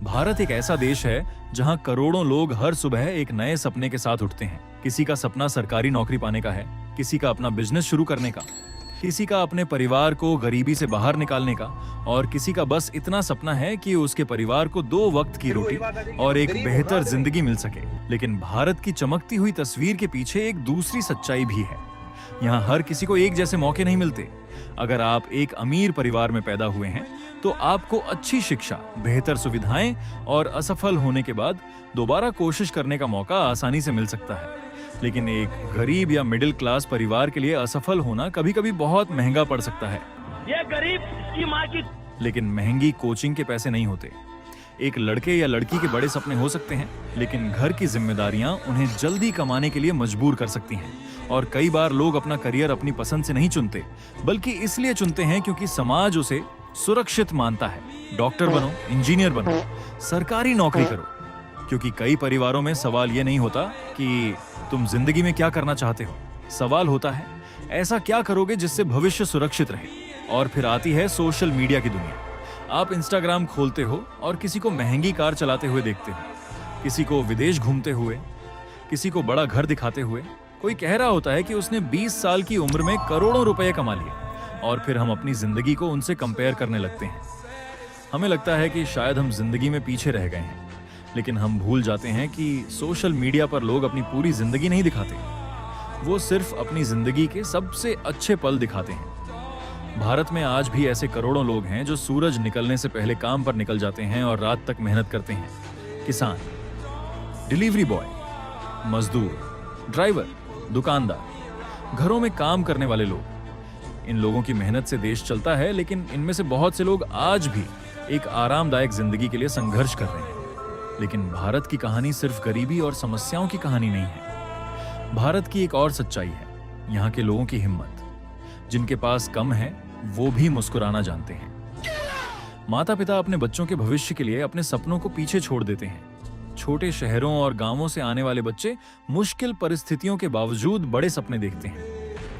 भारत एक ऐसा देश है जहां करोड़ों लोग हर सुबह एक नए सपने के साथ उठते हैं। किसी का सपना सरकारी नौकरी पाने का है, किसी का अपना बिजनेस शुरू करने का, किसी का अपने परिवार को गरीबी से बाहर निकालने का, और किसी का बस इतना सपना है कि उसके परिवार को 2 वक्त की रोटी और एक बेहतर जिंदगी मिल सके। लेकिन भारत की चमकती हुई तस्वीर के पीछे एक दूसरी सच्चाई भी है। यहाँ हर किसी को एक जैसे मौके नहीं मिलते। अगर आप एक अमीर परिवार में पैदा हुए हैं तो आपको अच्छी शिक्षा, बेहतर सुविधाएं और असफल होने के बाद दोबारा कोशिश करने का मौका आसानी से मिल सकता है। लेकिन एक गरीब या मिडिल क्लास परिवार के लिए असफल होना कभी-कभी बहुत महंगा पड़ सकता है। ये गरीब की माँ की। लेकिन महंगी कोचिंग के पैसे नहीं होते। एक लड़के या लड़की के बड़े सपने हो सकते हैं, लेकिन घर की जिम्मेदारियां उन्हें जल्दी कमाने के लिए मजबूर कर सकती हैं। और कई बार लोग अपना करियर अपनी पसंद से नहीं चुनते, बल्कि इसलिए चुनते हैं क्योंकि समाज उसे सुरक्षित मानता है। डॉक्टर बनो, इंजीनियर बनो, सरकारी नौकरी करो। क्योंकि कई परिवारों में सवाल यह नहीं होता कि तुम जिंदगी में क्या करना चाहते हो, सवाल होता है ऐसा क्या करोगे जिससे भविष्य सुरक्षित रहे। और फिर आती है सोशल मीडिया की दुनिया। आप इंस्टाग्राम खोलते हो और किसी को महंगी कार चलाते हुए देखते हो, किसी को विदेश घूमते हुए, किसी को बड़ा घर दिखाते हुए। कोई कह रहा होता है कि उसने 20 साल की उम्र में करोड़ों रुपए कमा लिए, और फिर हम अपनी जिंदगी को उनसे कंपेयर करने लगते हैं। हमें लगता है कि शायद हम जिंदगी में पीछे रह गए हैं, लेकिन हम भूल जाते हैं कि सोशल मीडिया पर लोग अपनी पूरी जिंदगी नहीं दिखाते। वो सिर्फ अपनी जिंदगी के सबसे अच्छे पल दिखाते हैं। भारत में आज भी ऐसे करोड़ों लोग हैं जो सूरज निकलने से पहले काम पर निकल जाते हैं और रात तक मेहनत करते हैं। किसान, डिलीवरी बॉय, मजदूर, ड्राइवर, दुकानदार, घरों में काम करने वाले लोग। इन लोगों की मेहनत से देश चलता है, लेकिन इनमें से बहुत से लोग आज भी एक आरामदायक जिंदगी के लिए संघर्ष कर रहे हैं। लेकिन भारत की कहानी सिर्फ गरीबी और समस्याओं की कहानी नहीं है। भारत की एक और सच्चाई है, यहाँ के लोगों की हिम्मत। जिनके पास कम है वो भी मुस्कुराना जानते हैं। माता पिता अपने बच्चों के भविष्य के लिए अपने सपनों को पीछे छोड़ देते हैं। छोटे शहरों और गांवों से आने वाले बच्चे मुश्किल परिस्थितियों के बावजूद बड़े सपने देखते हैं।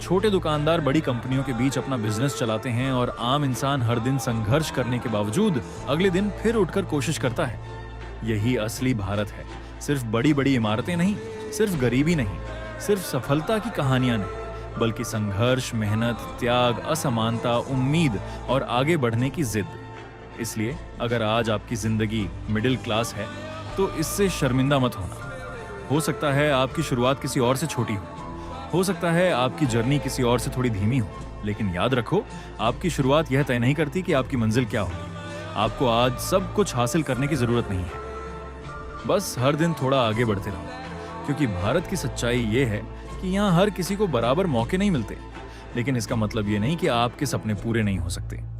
छोटे दुकानदार बड़ी कंपनियों के बीच अपना बिजनेस चलाते हैं, और आम इंसान हर दिन संघर्ष करने के बावजूद अगले दिन फिर उठकर कोशिश करता है। यही असली भारत है। सिर्फ बड़ी बड़ी इमारतें नहीं, सिर्फ गरीबी नहीं, सिर्फ सफलता की कहानियां नहीं, बल्कि संघर्ष, मेहनत, त्याग, असमानता, उम्मीद और आगे बढ़ने की जिद। इसलिए अगर आज आपकी जिंदगी मिडिल क्लास है तो इससे शर्मिंदा मत होना। हो सकता है आपकी शुरुआत किसी और से छोटी हो सकता है आपकी जर्नी किसी और से थोड़ी धीमी हो, लेकिन याद रखो, आपकी शुरुआत यह तय नहीं करती कि आपकी मंजिल क्या होगी। आपको आज सब कुछ हासिल करने की जरूरत नहीं है। बस हर दिन थोड़ा आगे बढ़ते रहो, क्योंकि भारत की सच्चाई ये है कि यहाँ हर किसी को बराबर मौके नहीं मिलते। लेकिन इसका मतलब ये नहीं कि आपके सपने पूरे नहीं हो सकते।